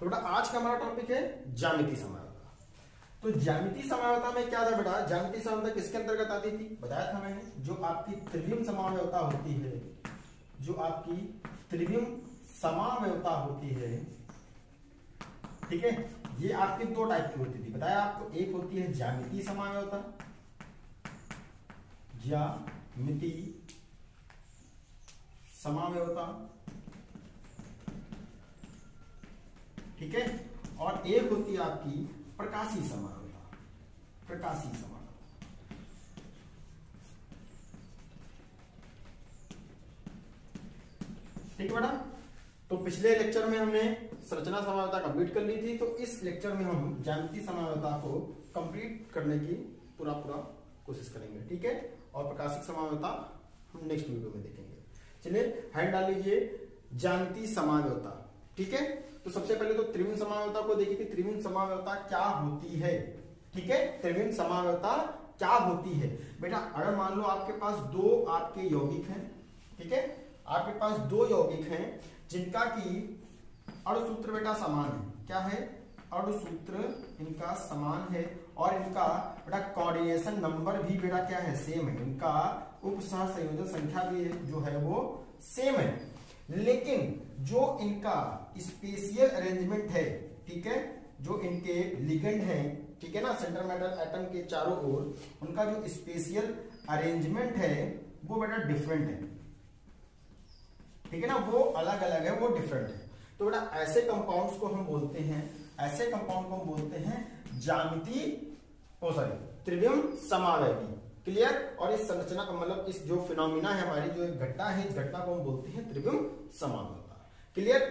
तो बेटा आज का हमारा टॉपिक है ज्यामितीय समायोजन। तो ज्यामितीय समायोजन में क्या था बेटा, ज्यामितीय समायोजन किसके अंतर्गत आती थी, बताया था मैंने, जो आपकी त्रिविम समायोजन होती है, जो आपकी त्रिविम समायोजन होती है, ठीक है, ये आपकी दो टाइप की होती थी, बताया आपको। एक होती है ज्यामितीय समायोजन, ज्यामितीय समायोजन, ठीक है, और एक होती है आपकी प्रकाशीय समायोजन, प्रकाशीय समायोजन। ठीक है बेटा, तो पिछले लेक्चर में हमने संरचना समायोजन कंप्लीट कर ली थी, तो इस लेक्चर में हम ज्यामितीय समायोजन को कंप्लीट करने की पूरा कोशिश करेंगे, ठीक है, और प्रकाशिक समायोजन हम नेक्स्ट वीडियो में देखेंगे। चलिए हैंड डाल लीजिए, ज्यामितीय समायोजन, ठीक है। तो सबसे पहले तो त्रिविम समायोजन को देखिए कि त्रिविम समायोजन क्या होती है, ठीक है, त्रिविम समायोजन क्या होती है। बेटा अगर मान लो आपके पास दो आपके यौगिक हैं, ठीक है, आपके पास दो यौगिक हैं जिनका की अणुसूत्र बेटा समान है, क्या है, अणुसूत्र इनका समान है, और इनका बेटा कोऑर्डिनेशन नंबर भी बेटा क्या है, सेम है, इनका उपसह संयोजन संख्या भी जो है वो सेम है, लेकिन जो इनका स्पेशियल अरेंजमेंट है, ठीक है, जो इनके लिगेंड हैं, ठीक है ना, सेंट्रल मेटल एटम के चारों ओर उनका जो स्पेशियल अरेंजमेंट है वो बेटा डिफरेंट है, ठीक है ना, वो अलग अलग है, वो डिफरेंट है। तो बेटा ऐसे कंपाउंड्स को हम बोलते हैं, ऐसे कंपाउंड को हम बोलते हैं ज्यामितीय त्रिविम समायोजन, क्लियर। और इस संरचना का मतलब इस जो फिनोमिना है हमारी, जो एक घटना है, इस घटना को हम बोलते हैं त्रिविम समायोजन, क्लियर।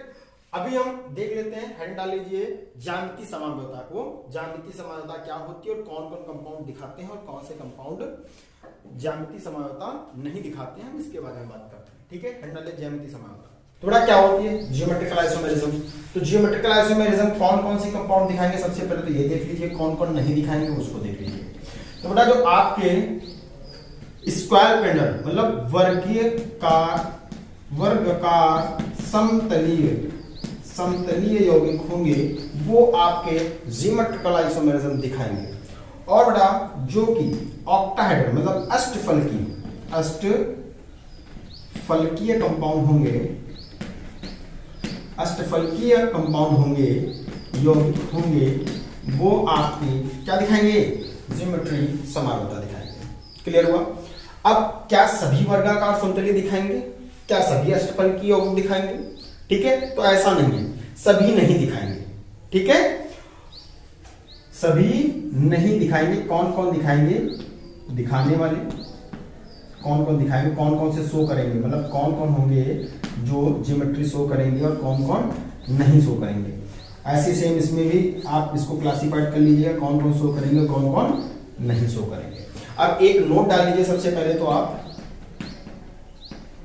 अभी हम देख लेते हैं, हेड डाल लीजिए, ज्यामितीय समायोजन को, ज्यामितीय समायोजन क्या होती है और कौन कौन कंपाउंड दिखाते हैं और कौन से कंपाउंड ज्यामितीय समायोजन नहीं दिखाते हैं, हम इसके बारे में बात करते हैं, ठीक है। हेड डाल लीजिए ज्यामितीय समायोजन। तो बेटा क्या होती है जियोमेट्रिकल आइसोमेरिज्म। तो जियोमेट्रिकल आइसोमेरिज्म कौन कौन सी कंपाउंड दिखाएंगे, सबसे पहले तो ये देख लीजिए, कौन कौन नहीं दिखाएंगे उसको देख लीजिए। तो बेटा जो आपके स्क्वायर पेंडल मतलब वर्गाकार समतलीय यौगिक होंगे, वो आपके जियोमेट्रिकल आइसोमेरिज्म दिखाएंगे। और बेटा जो कि ऑक्टाहेड्रल मतलब अष्टफलकीय कंपाउंड होंगे, अष्टफलकीय कंपाउंड होंगे, यौगिक होंगे, वो आपके क्या दिखाएंगे, ज्योमेट्री समायोजन दिखाएंगे, क्लियर हुआ। अब क्या सभी वर्गाकार समतलीय दिखाएंगे, क्या सभी अष्टफलकीय यौगिक दिखाएंगे, ठीक है, तो ऐसा नहीं है, सभी नहीं दिखाएंगे, ठीक है, सभी नहीं दिखाएंगे। कौन कौन दिखाएंगे, दिखाने वाले कौन कौन दिखाएंगे, कौन कौन से शो करेंगे, मतलब कौन कौन होंगे जो ज्योमेट्री शो करेंगे और कौन कौन नहीं शो करेंगे। ऐसे सेम इसमें भी आप इसको क्लासिफाइड कर लीजिएगा, कौन कौन शो करेंगे कौन कौन नहीं शो करेंगे। अब एक नोट डाल लीजिए, सबसे पहले तो आप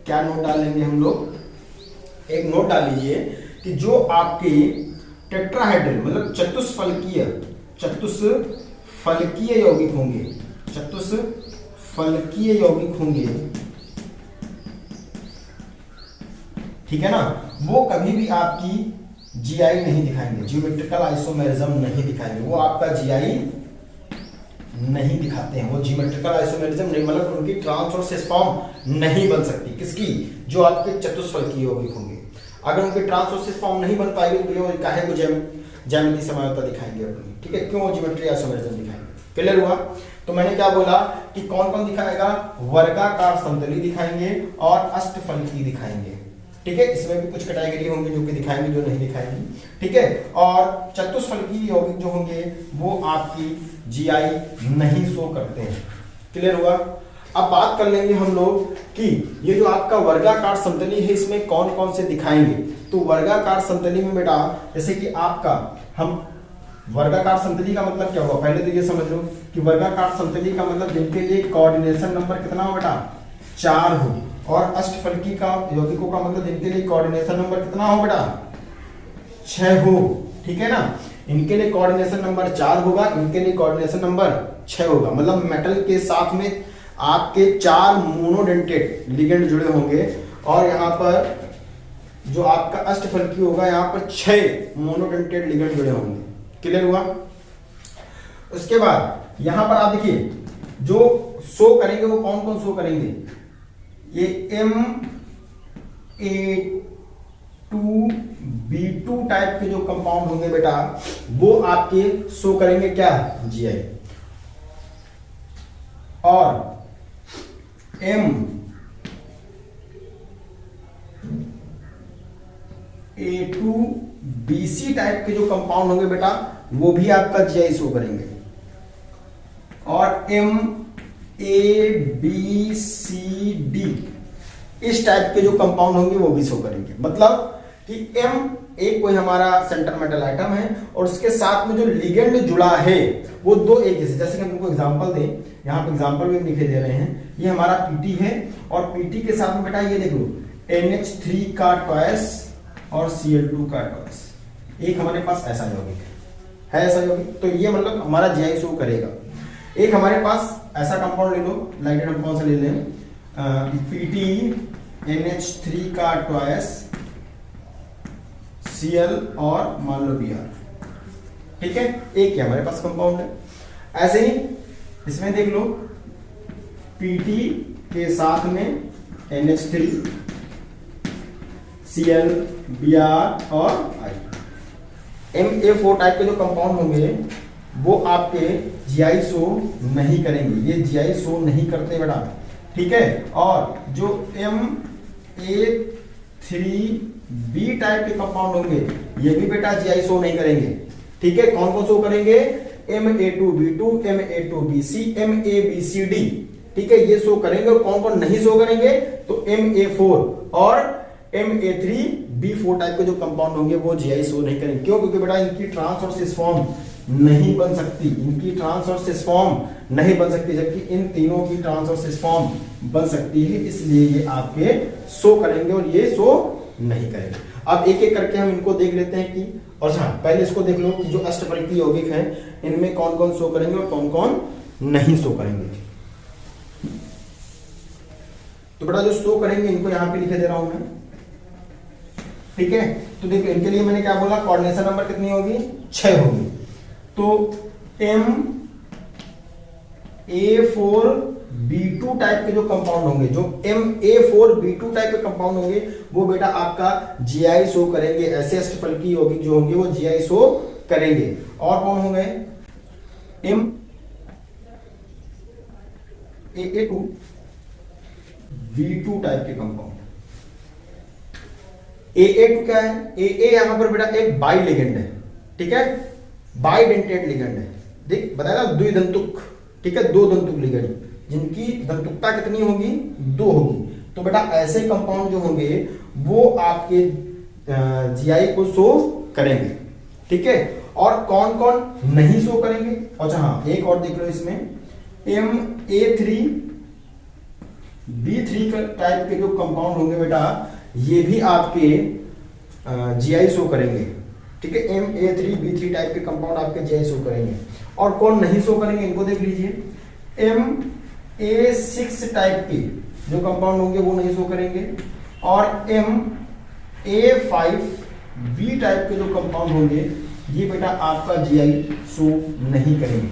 क्या नोट डाल लेंगे हम लोग, एक नोट डाल लीजिए कि जो आपके टेट्राहेड्रल मतलब चतुष्फलकीय यौगिक होंगे, चतुष्फलकीय यौगिक होंगे, ठीक है ना, वो कभी भी आपकी जीआई नहीं दिखाएंगे, जियोमेट्रिकल आइसोमेरिज्म नहीं दिखाएंगे, वो आपका जीआई नहीं दिखाते हैं, वो जियोमेट्रिकल आइसोमेरिज्म नहीं, मतलब उनकी ट्रांस और सिस फॉर्म नहीं बन सकती, किसकी, जो आपके चतुष्फलकीय यौगिक होंगे। अगर उनकी ट्रांस और सिस फॉर्म नहीं बन पाएगी तो ये काहे को ज्यामितीय समायोजन दिखाएंगे अपनी, ठीक है, क्यों जियोमेट्री आइसोमेरिज्म दिखाएंगे, क्लियर हुआ। तो मैंने क्या बोला कि कौन कौन दिखाएगा, वर्गाकार समतलीय दिखाएंगे और अष्टफलकीय दिखाएंगे, ठीक है, इसमें भी कुछ कैटेगरी होंगी जो कि दिखाएंगे, जो नहीं दिखाएंगी, ठीक है, और चतुष्फलकीय यौगिक जो होंगे वो आपकी जीआई नहीं शो करते हैं, क्लियर हुआ। अब बात कर लेंगे हम लोग कि ये जो आपका वर्गाकार समतलीय है इसमें कौन कौन से दिखाएंगे। तो वर्गाकार समतलीय में बेटा जैसे कि आपका हम वर्गाकार समतलीय का मतलब क्या हुआ, पहले तो ये समझ लो कि वर्गाकार समतलीय का मतलब जिनके लिए कोऑर्डिनेशन नंबर कितना हो बेटा, 4 हो, और अष्टफलकीय का यौगिकों का मतलब जिनके लिए कोऑर्डिनेशन नंबर कितना हो बेटा, 6 हो, ठीक है ना, इनके लिए कोऑर्डिनेशन नंबर 4 होगा, इनके लिए कोऑर्डिनेशन नंबर 6 होगा, मतलब मेटल के साथ में आपके 4 मोनोडेंटेड लिगेंड जुड़े होंगे, और यहाँ पर जो आपका अष्टफलकी होगा यहाँ पर 6 मोनोडेंटेड लिगेंड जुड़े होंगे। क्लियर हुआ? उसके बाद यहां पर आप देखिए जो शो करेंगे वो कौन कौन शो करेंगे, ये MA2B2 टाइप के जो कंपाउंड होंगे बेटा वो आपके शो करेंगे क्या, GI। और MA2BC टाइप के जो कंपाउंड होंगे बेटा वो भी आपका GI शो करेंगे। और MABCD इस टाइप के जो कंपाउंड होंगे वो भी शो करेंगे। मतलब कि M एक कोई हमारा सेंटर मेटल आइटम है और उसके साथ में जो लिगेंड जुड़ा है वो दो एक जैसे कि हम इनको एग्जांपल दें, यहाँ पे एग्जांपल भी लिखे दे रहे हैं। ये हमारा PT है और PT के साथ में बेटा ये देखो NH3 का ट्वाइस और Cl2 का ट्वाइस, एक हमारे पास ऐसा यौगिक है ऐसा यौगिक, तो ये मतलब हमारा GI शो करेगा। एक हमारे पास ऐसा कंपाउंड ले लो, लाइटेड हम कौन सा ले लें, PT NH3 का ट्वाइस Cl और मान लो Br, ठीक है, एक ही हमारे पास कंपाउंड है। ऐसे ही इसमें देख लो PT के साथ में NH3 Cl Br और I। MA4 टाइप के जो कंपाउंड होंगे वो आपके GI शो नहीं करेंगे, ये GI शो नहीं करते बेटा, ठीक है। और जो MA3B टाइप के कंपाउंड होंगे ये भी बेटा GI शो नहीं करेंगे, ठीक है। कौन कौन शो करेंगे, MA2B2 MA2BC MABCD, ठीक है, ये शो करेंगे। और कौन कौन नहीं शो करेंगे, तो MA4 और MA3B4 टाइप के जो कंपाउंड होंगे वो GI शो नहीं करेंगे। क्यों? क्योंकि बेटा इनकी ट्रांस और सिस फॉर्म नहीं बन सकती, इनकी ट्रांस और सिस फॉर्म नहीं बन सकती, जबकि इन तीनों की ट्रांस और सिस फॉर्म बन सकती है, इसलिए ये आपके शो करेंगे और ये शो नहीं करेंगे। अब एक एक करके हम इनको देख लेते हैं कि, और हाँ पहले इसको देख लो कि जो अष्टफलकी यौगिक हैं इनमें कौन कौन शो करेंगे और कौन कौन नहीं शो करेंगे। तो बेटा जो शो करेंगे इनको यहां पे लिखे दे रहा हूं मैं, ठीक है। तो देखो इनके लिए मैंने क्या बोला, कोऑर्डिनेशन नंबर कितनी होगी, 6 होगी। तो MA4B2 टाइप के जो कंपाउंड होंगे, जो MA4B2 टाइप के कंपाउंड होंगे वो बेटा आपका GI शो करेंगे। ऐसे अष्टफलकी यौगिक जो होंगे वो GI शो करेंगे। और कौन होंगे, MA2B2 टाइप के कंपाउंड। AA2 क्या है, AA यहां पर बेटा एक बाई लिगेंड है, ठीक है, बाइडेंटेड लिगेंड है। देख बताया ना, द्विदंतुक, ठीक है, दो दंतुक लिगेंड जिनकी दंतुकता कितनी होगी, 2 होगी। तो बेटा ऐसे कंपाउंड जो होंगे वो आपके GI को शो करेंगे, ठीक है। और कौन कौन नहीं शो करेंगे, अच्छा हाँ एक और देख लो इसमें, MA3B3 टाइप के जो कंपाउंड होंगे बेटा ये भी आपके GI शो करेंगे, ठीक है। MA3B3 टाइप के कंपाउंड आपके GI शो करेंगे। और कौन नहीं शो करेंगे इनको देख लीजिए, MA6 टाइप के जो कंपाउंड होंगे वो नहीं शो करेंगे। और MA5B टाइप के जो कंपाउंड होंगे ये बेटा आपका GI शो नहीं करेंगे,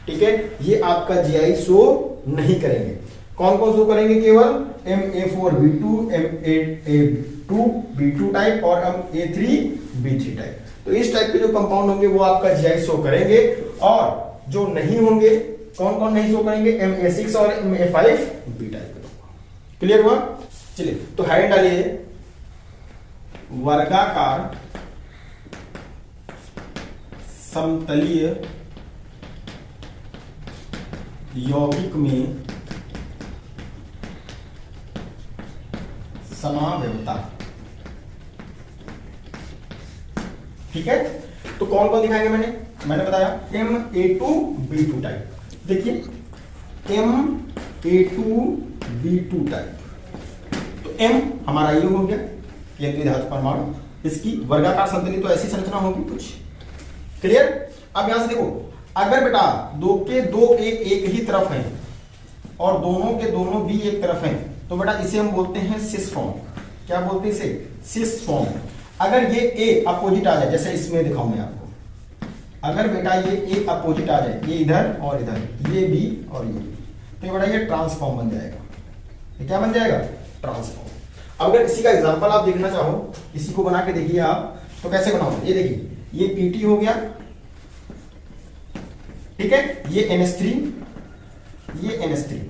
ठीक है, ये आपका GI शो नहीं करेंगे। कौन कौन शो करेंगे, केवल MA4B2 MA2B2 टाइप और MA3B3 टाइप। तो इस टाइप के जो कंपाउंड होंगे वो आपका GI शो करेंगे। और जो नहीं होंगे, कौन कौन नहीं शो करेंगे, MA6 और MA5B टाइप के। क्लियर हुआ? चलिए तो हेड डालिए, वर्गाकार समतलीय यौगिक में समावयवता, ठीक है। तो कौन कौन दिखाएंगे, मैंने बताया MA2B2 टाइप। देखिए MA2B2 टाइप, तो M हमारा ये हो गया केंद्रीय धातु परमाणु, इसकी वर्गाकार संतुलित तो ऐसी संरचना होगी कुछ। क्लियर? अब यहां से देखो, अगर बेटा दो के दो एक ही तरफ हैं और दोनों के दोनों भी एक तरफ हैं तो बेटा इसे हम बोलते हैं सिस फॉर्म, क्या बोलते हैं इसे, सिस फॉर्म। अगर ये ए अपोजिट आ जाए, जैसे इसमें दिखाऊं मैं आपको, अगर बेटा ये ए अपोजिट आ जाए, ये इधर और इधर, ये बी और ये बी, तो ये बेटा ये ट्रांसफॉर्म बन जाएगा। ये क्या बन जाएगा, ट्रांसफॉर्म। अब अगर इसी का एग्जांपल आप देखना चाहो, इसी को बना के देखिए आप, तो कैसे बनाओगे, ये देखिए, ये पीटी हो गया, ठीक है, ये NH3, ये NH3,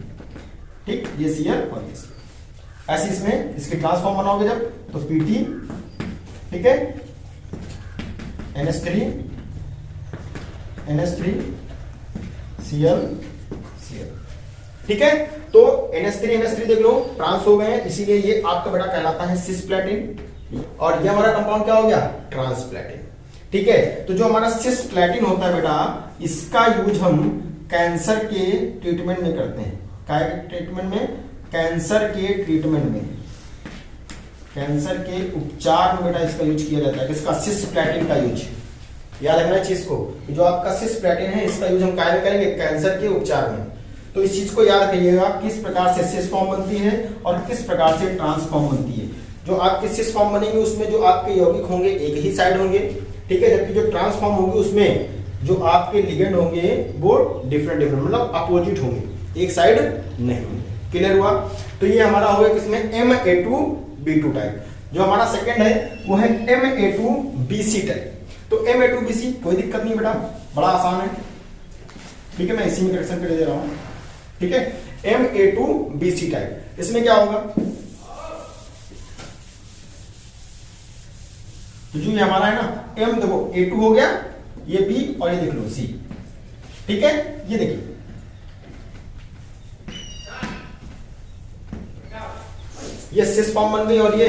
ठीक, ये Cl और ये Cl। ऐसे इसमें इसके ट्रांसफॉर्म बनाओगे जब, तो Pt, ठीक है, NH3 Cl, ठीक है। तो NH3 देख लो ट्रांस हो गए हैं, इसीलिए ये आपका बेटा कहलाता है सिस्प्लेटिन, और ये हमारा कंपाउंड क्या हो गया, ट्रांसप्लेटिन, ठीक है। तो जो हमारा सिस्प्लेटिन होता है बेटा, इसका यूज हम कैंसर के ट्रीटमेंट में करते हैं। क्या ट्रीटमेंट में, कैंसर के ट्रीटमेंट में, कैंसर के उपचार में बेटा इसका यूज किया जाता है। किसका, सिस्प्लेटिन का यूज, याद रखना चीज को, जो आपका सिस्प्लेटिन है इसका यूज हम क्या में करेंगे, कैंसर के उपचार में। तो इस चीज को याद रखिएगा, किस प्रकार से सिस फॉर्म बनती है और किस प्रकार से ट्रांसफॉर्म बनती है। जो आपके सिस फॉर्म बनेंगे उसमें जो आपके यौगिक होंगे एक ही साइड होंगे, ठीक है, जबकि जो ट्रांसफॉर्म होंगे उसमें जो आपके लिगेंड होंगे वो डिफरेंट मतलब अपोजिट होंगे, एक साइड नहीं होंगे। क्लियर हुआ। तो ये हमारा हो गया किसमें, Ma2B2 टाइप। जो हमारा सेकंड है वो है Ma2BC टाइप। तो Ma2BC कोई दिक्कत नहीं बेटा, बड़ा आसान है, ठीक है, मैं इसी में करेक्शन कर दे रहा हूं, ठीक है। Ma2BC टाइप, इसमें क्या होगा, तो जो ये हमारा है ना M, देखो A2 हो गया, ये B और ये देख लो C, ठीक है। ये देखिए ये सिस फॉर्म बन गई और ये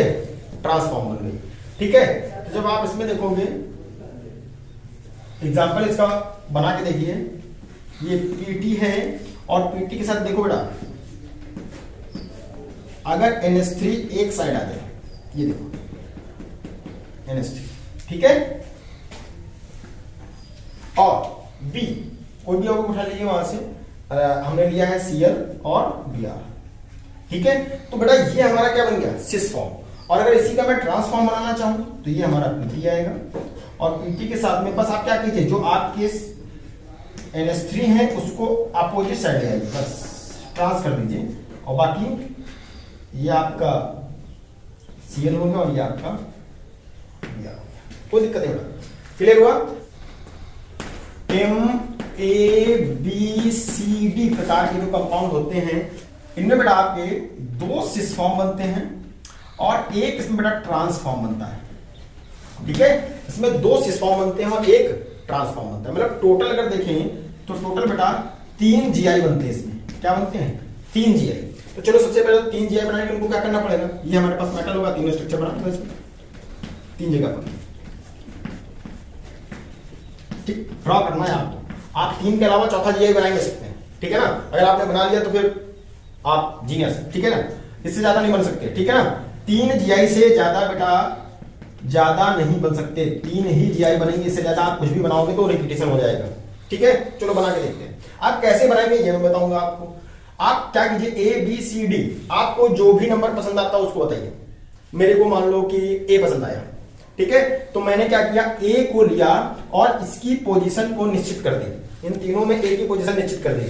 ट्रांसफॉर्म बन गई, ठीक है। तो जब आप इसमें देखोगे, एग्जांपल इसका बना के देखिए, ये पीटी है और पीटी के साथ देखो बेटा, अगर NH3 एक साइड आ जाए, ये देखो NH3, ठीक है, और B कोई भी आपको उठा लीजिए वहां से, हमने लिया है Cl और Br, ठीक है। तो बेटा ये हमारा क्या बन गया, सिस फॉर्म। और अगर इसी का मैं ट्रांसफॉर्म बनाना चाहूं तो ये हमारा पीटी आएगा, और पीटी के साथ में बस आप क्या कीजिए, जो आपके NH3 है उसको अपोजिट साइड ले आइए, बस ट्रांस कर दीजिए, और बाकी ये आपका Cl हो गया और ये आपका Br हो गया, कोई दिक्कत नहीं बेटा। क्लियर हुआ। MABCD प्रकार के जो कंपाउंड होते हैं, इनमें बेटा आपके दो सिस फॉर्म बनते हैं और एक इसमें बेटा ट्रांसफॉर्म बनता है, ठीक है। इसमें दो सिस फॉर्म बनते हैं और एक ट्रांसफॉर्म बनता है। मतलब टोटल अगर देखें तो टोटल बेटा 3 GI बनते हैं इसमें। क्या बनते हैं, 3 GI। तो चलो सबसे पहले 3 GI बनाने के लिए हमको क्या करना पड़ेगा, ये हमारे पास मेटल होगा, तीनों स्ट्रक्चर बनाना है इसमें 3 जगह पर, ठीक, ड्रॉ करना है आपको। आप 3 के अलावा चौथा GI बना नहीं सकते हैं, ठीक है ना। अगर आपने बना लिया तो फिर आप जीनियस, ठीक है ना, इससे ज्यादा नहीं बन सकते, ठीक है ना। 3 GI से ज्यादा बेटा ज्यादा नहीं बन सकते, 3 ही GI बनेंगे, इससे ज्यादा आप कुछ भी बनाओगे तो रिपीटेशन हो जाएगा, ठीक है। चलो बना के देखते हैं। आप कैसे बनाएंगे ये मैं बताऊंगा आपको। आप क्या कीजिए, ABCD, आपको जो भी नंबर पसंद आता है उसको बताइए। मेरे को मान लो कि A पसंद आया, ठीक है। तो मैंने क्या किया, A को लिया और इसकी पोजीशन को निश्चित कर दी। इन तीनों में A की पोजीशन निश्चित कर दी।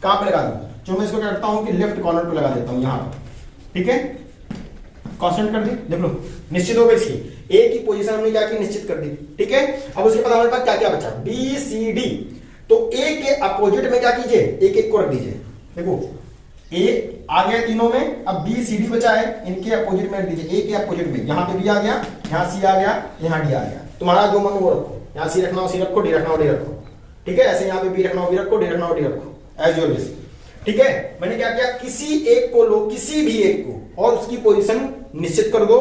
कहां पे लगा दूं, जो मैं इसको क्या करता हूं कि लेफ्ट कॉर्नर पे लगा देता हूं, यहां पर, ठीक है। कांस्टेंट कर दी, देख लो निश्चित हो गई इसकी। A की पोजीशन हमने क्या की, निश्चित कर दी, ठीक है। अब उसके बाद हमारे पास क्या क्या बचा, BCD। तो A के अपोजिट में क्या कीजिए, एक को रख दीजिए। देखो A आ गया तीनों में, अब BCD बचा है, इनके अपोजिट में रख दीजिए। A के अपोजिट में यहाँ पे B आ गया, यहाँ C आ गया, यहाँ D आ गया। तुम्हारा जो मन वो रखो, यहाँ C रखना हो C रखो, D रखना हो D रखो, ठीक है। ऐसे यहाँ पे B रखना हो B रखो, D रखना हो D रखो, एज योर विश, ठीक है। मैंने क्या किया, किसी एक को लो, किसी भी एक को, और उसकी पोजीशन निश्चित कर दो।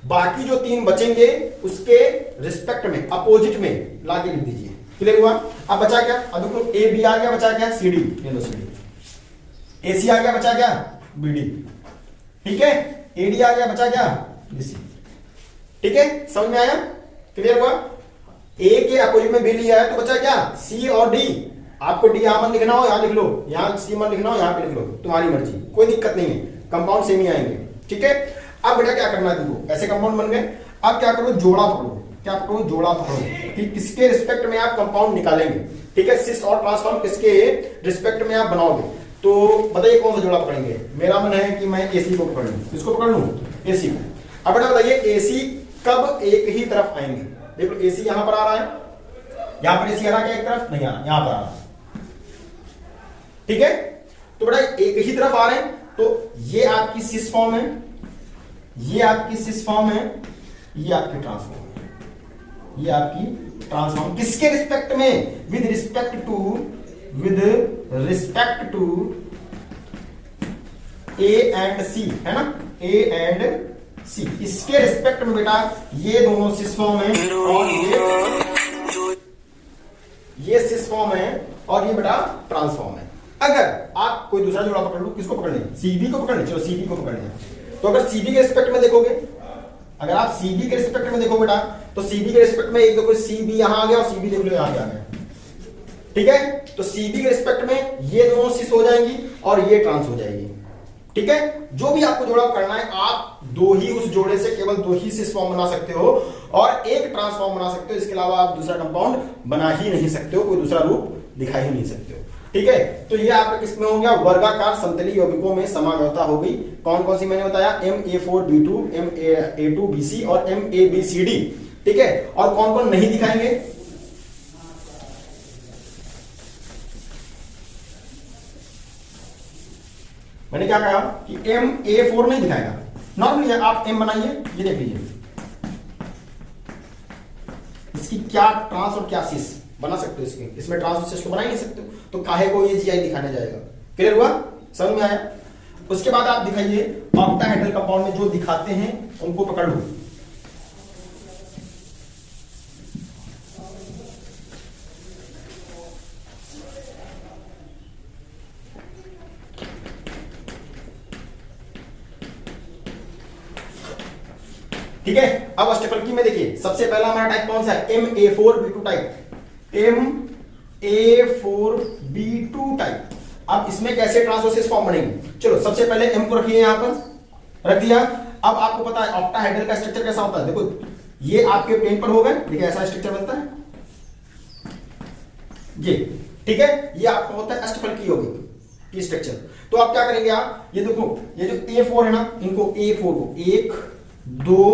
बाकी जो 3 बचेंगे उसके रिस्पेक्ट में, अपोजिट में लाके लिख दीजिए। क्लियर हुआ। अब बचा क्या, अब देखो AB आ गया, बचा क्या CD, ले लो CD। AC आ गया, बचा क्या BD, ठीक है। AD आ गया, बचा क्या BC, ठीक है। समझ में आया, क्लियर हुआ। A के अपोजिट में B लिया है तो बचा क्या, C और D। आपको D यहां मन लिखना हो यहां लिख लो, यहां C मन लिखना हो यहां पे लिख लो, तुम्हारी मर्जी, कोई दिक्कत नहीं है, कंपाउंड सेम ही आएंगे, ठीक है। अब बेटा क्या करना है, देखो ऐसे कंपाउंड बन गए। अब क्या करो, जोड़ा पकड़ो। क्या पकड़ो, जोड़ा पकड़ो कि किसके रिस्पेक्ट में आप कंपाउंड निकालेंगे। ठीक है, सिस और ट्रांसफॉर्म किसके रिस्पेक्ट में आप बनाओगे। तो बताइए कौन सा जोड़ा पकड़ेंगे। मेरा मन है कि मैं एसी को पकड़ लूं। किसको पकड़ लूं, एसी को। अब बेटा बताइए एसी कब एक ही तरफ आएंगे। देखो एसी यहां पर आ रहा है, यहां पर एसी आ रहा है क्या एक तरफ, नहीं आ रहा, यहां पर आ रहा है। ठीक है, तो बेटा एक ही तरफ आ रहे हैं, तो ये आपकी सिस फॉर्म है, ये आपकी सिस फॉर्म है, ये आपकी ट्रांसफॉर्म है, ये आपकी ट्रांसफॉर्म। किसके रिस्पेक्ट में, with respect to A and C, है ना, ए एंड सी, इसके रिस्पेक्ट में बेटा ये दोनों सिस फॉर्म है और ये सिस फॉर्म है और ये बेटा ट्रांसफॉर्म है। अगर आप कोई दूसरा जोड़ा पकड़ लो, किसको पकड़ लें, सीबी को पकड़ लें। चलो सीबी को पकड़ लें। तो अगर सीबी के रिस्पेक्ट में देखोगे, अगर आप सीबी के रिस्पेक्ट में देखो बेटा, तो सीबी के रिस्पेक्ट में एक देखो सीबी यहां आ गया और सीबी देख लो यहां आ गया। ठीक है, तो सीबी के रिस्पेक्ट में ये दोनों सिस हो जाएंगी और ये ट्रांस हो जाएगी। ठीक है, जो भी आपको जोड़ा करना है, आप दो ही उस जोड़े से केवल दो ही सिस फॉर्म बना सकते हो और एक ट्रांसफॉर्म बना सकते हो। इसके अलावा आप दूसरा कंपाउंड बना ही नहीं सकते हो, कोई दूसरा रूप दिखा ही नहीं सकते हो। ठीक है, तो ये आपका किसमें हो गया, वर्गाकार समतली यौगिकों में समागमता हो गई। कौन कौन सी मैंने बताया, Ma4B2, Ma2BC और MABCD। ठीक है, और कौन कौन नहीं दिखाएंगे, मैंने क्या कहा कि Ma4 नहीं दिखाएगा। नॉर्मली आप M बनाइए, ये देख लीजिए इसकी क्या ट्रांस और क्या सिस बना सकते हो। इसमें ट्रांस और सिस को बना ही नहीं सकते हो, तो काहे को ये जीआई दिखाने जाएगा। क्लियर हुआ, समझ में आया। उसके बाद आप दिखाइए ऑक्टाहेड्रल कंपाउंड में जो दिखाते हैं उनको पकड़ लो। ठीक है, अब अष्टफलकी में देखिए सबसे पहला हमारा टाइप कौन सा है, Ma4B2 टाइप, Ma4B2 टाइप। अब इसमें कैसे ट्रांसोसिस फॉर्म बनेंगे। चलो सबसे पहले M को रखिए, यहां पर रख दिया। अब आपको पता है ऑक्टाहेड्रल का स्ट्रक्चर कैसा होता है, देखो ये आपके प्लेन पर होगा, देखिए ऐसा स्ट्रक्चर बनता है ये। ठीक है, ये आपका होता है अष्टफलकी यौगिक की स्ट्रक्चर। तो आप क्या करेंगे, आप ये देखो ये जो A4 है ना, इनको A4 को 1 2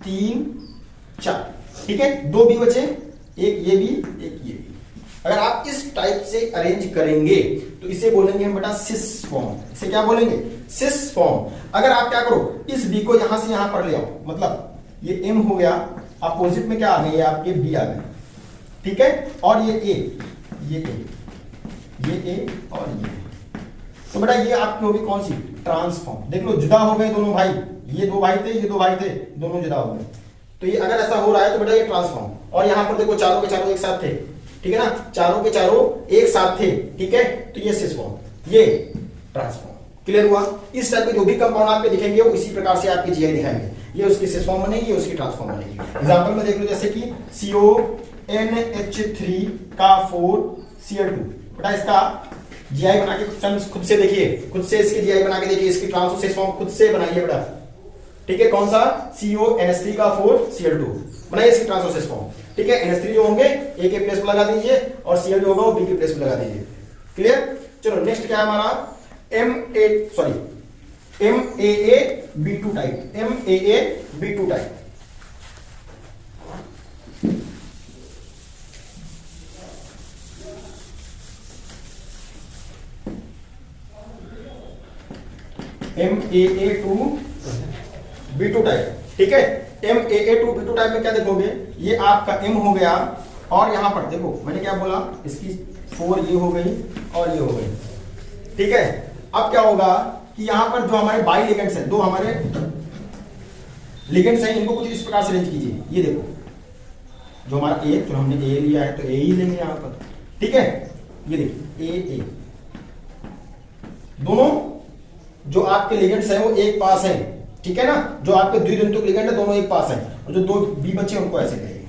3 4, ठीक है, 2 भी बचे, एक ये भी एक ये भी। अगर आप इस टाइप से अरेंज करेंगे तो इसे बोलेंगे हम बेटा सिस फॉर्म। इसे क्या बोलेंगे, सिस फॉर्म। अगर आप क्या करो, इस बी को यहां से यहां पर ले आओ, मतलब ये एम हो गया, अपोजिट में क्या आ गए, ये आपके बी आ गए। ठीक है, और ये ए और ये। तो बेटा ये आपकी होगी कौन सी, ट्रांसफॉर्म। देख लो जुदा हो गए दोनों भाई, ये दो भाई थे, ये दो भाई थे, दोनों जुदा हो गए। तो ये अगर ऐसा हो रहा है तो बेटा ये ट्रांसफॉर्म। और यहां पर देखो चारों के चारों एक साथ थे, ठीक है ना, चारों के चारों एक साथ थे। ठीक है, तो ये सिस फॉर्म, ये ट्रांसफॉर्म। क्लियर हुआ। इस टाइप के जो भी कंपाउंड आपके दिखेंगे वो इसी प्रकार से आपके जीआई दिखाएंगे। ये उसकी सिस फॉर्म बनेगी, ये उसकी ट्रांसफॉर्म बनेगी। एग्जांपल में देख लो, जैसे कि CONH3 का 4Cl2। बेटा इसका जीआई बना के खुद से देखिए, खुद से इसकी जीआई बना के देखिए, इसकी ट्रांसफॉर्म फॉर्म खुद से बनाइए बेटा। ठीक है, कौन सा, CONH3 का 4Cl2 बनाइए इसकी ट्रांसफॉर्म फॉर्म। ठीक है, NH3 जो होंगे A के प्लेस पर लगा दीजिए और Cl जो होगा वो B के प्लेस पर लगा दीजिए। क्लियर। चलो नेक्स्ट क्या है हमारा, MAAB2 type, MAAB2 type. MAA2B2 type. ठीक है, MAA2B2 टाइप में क्या देखोगे, ये आपका M हो गया और यहां पर देखो मैंने क्या बोला, इसकी 4 ये हो गई और ये हो गई। ठीक है, अब क्या होगा कि यहां पर जो हमारे बाई लिगेंड्स हैं, दो हमारे लिगेंड्स हैं, इनको कुछ इस प्रकार से अरेंज कीजिए। ये देखो जो हमारा A, जो हमने A लिया है तो A ही लेंगे यहां पर। ठीक है, ये देखिए A दोनों जो आपके लिगेंड्स हैं वो एक पास हैं। ठीक है ना, जो आपके द्वितंतुक लिगेंड है दोनों एक पास हैं, और जो दो बी बचे उनको ऐसे कहेंगे।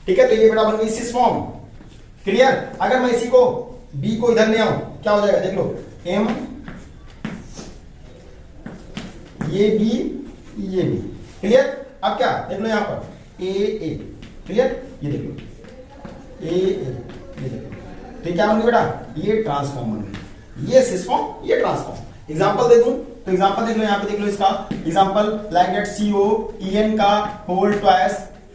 ठीक है, तो ये बेटा बन गई सिस फॉर्म। क्लियर। अगर मैं इसी को बी को इधर ले आऊं क्या हो जाएगा, देख लो M, ये बी ये भी क्लियर। अब क्या देख लो यहाँ पर ए, क्लियर, ये देख लो ए, ये देख लो, तो क्या बन गया बेटा, ये ट्रांसफॉर्म बन गया, ये सिस फॉर्म, ये ट्रांसफॉर्म। एग्जांपल दे दूं तो एग्जांपल देख लो, यहाँ पे देख लो इसका एग्जांपल लाइक दैट COEN का होल ट्वाइस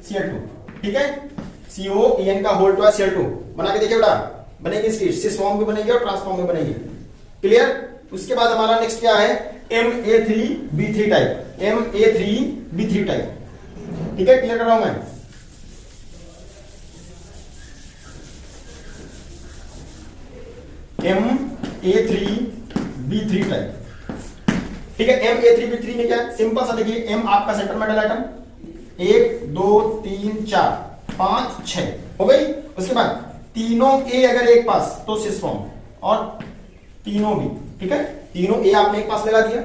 Cl2, ठीक है, COEN का होल ट्वाइस Cl2 बना के देखिए बेटा, बनेगी इसकी सिस फॉर्म भी बनेगी और ट्रांसफॉर्म भी बनेगी, क्लियर। उसके बाद हमारा नेक्स्ट क्या है, Ma3B3 टाइप, Ma3B3 टाइप, ठीक है, क्लियर कर रहा हूं मैं। Ma3B3 टाइप, ठीक है। Ma3B3 में क्या है, सिंपल सा देखिए, M आपका सेंटर मेटल आइटम, 1 2 3 4 5 6 हो गई। उसके बाद तीनों A अगर एक पास तो सिस फॉर्म, और तीनों B, ठीक है, तीनों A आपने एक पास लगा दिया,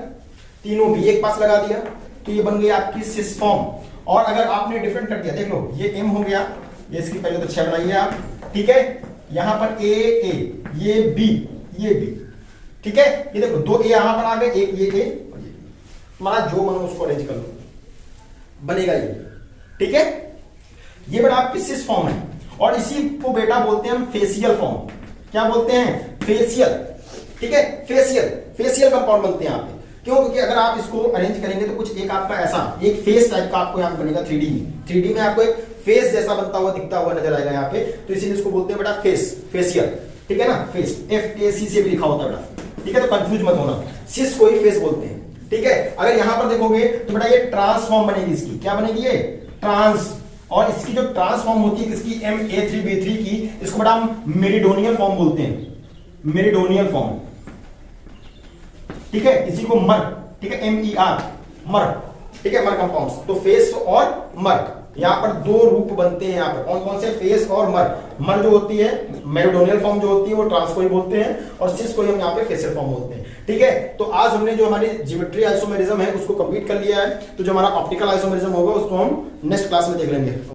तीनों B एक पास लगा दिया, तो ये बन गई आपकी सिस फॉर्म। और अगर आपने डिफरेंट कर दिया, देख लो ये M हो गया, ये इसकी पहले तो 6 बनाइए आप, ठीक है, यहां पर A, ये B, ये B, ठीक है, ये देखो 2 A यहां पर आ गए, एक ये A और ये B, हमारा जो मनो उसको अरेंज कर लो, बनेगा ये, ठीक है। ये बेटा आपकी सिस फॉर्म है, और इसी को बेटा बोलते हैं हम फेसियल फॉर्म। क्या बोलते हैं, फेसियल, ठीक है, फेसियल कंपाउंड बनते हैं यहाँ पे। क्यों, क्योंकि अगर आप इसको अरेंज करेंगे तो कुछ एक आपका ऐसा एक फेस टाइप का आपको यहाँ पे बनेगा 3D में आपको एक फेस जैसा बनता हुआ दिखता हुआ नजर आएगा यहाँ पे, तो इसीलिए इसको बोलते हैं बेटा फेसियल, ठीक है ना, फेस FAC से भी लिखा होता है बेटा, ठीक है, तो कंफ्यूज मत होना, सिस को ही फेस बोलते हैं, ठीक है। अगर यहां पर देखोगे तो बेटा ये ट्रांसफॉर्म बनेगी, इसकी क्या बनेगी, ये ट्रांस, और इसकी जो ट्रांसफॉर्म होती है किसकी, Ma3B3 की, इसको बेटा हम मेरिडोनियल फॉर्म बोलते हैं, मेरिडोनियल फॉर्म, ठीक है, इसी को मर, ठीक है, MER, मर, ठीक है, मर कंपाउंड्स। तो फेस और मर, यहाँ पर 2 रूप बनते हैं, यहाँ पर कौन कौन से, फेस और मर। मर जो होती है मेरिडोनियल फॉर्म जो होती है वो ट्रांस को ही बोलते हैं, और सिस को ही हम यहाँ पे फेसियल फॉर्म बोलते हैं, ठीक है। तो आज हमने जो हमारी ज्योमेट्री आइसोमेरिज्म है उसको कंप्लीट कर लिया है, तो जो हमारा ऑप्टिकल आइसोमेरिज्म होगा उसको हम नेक्स्ट क्लास में देख लेंगे।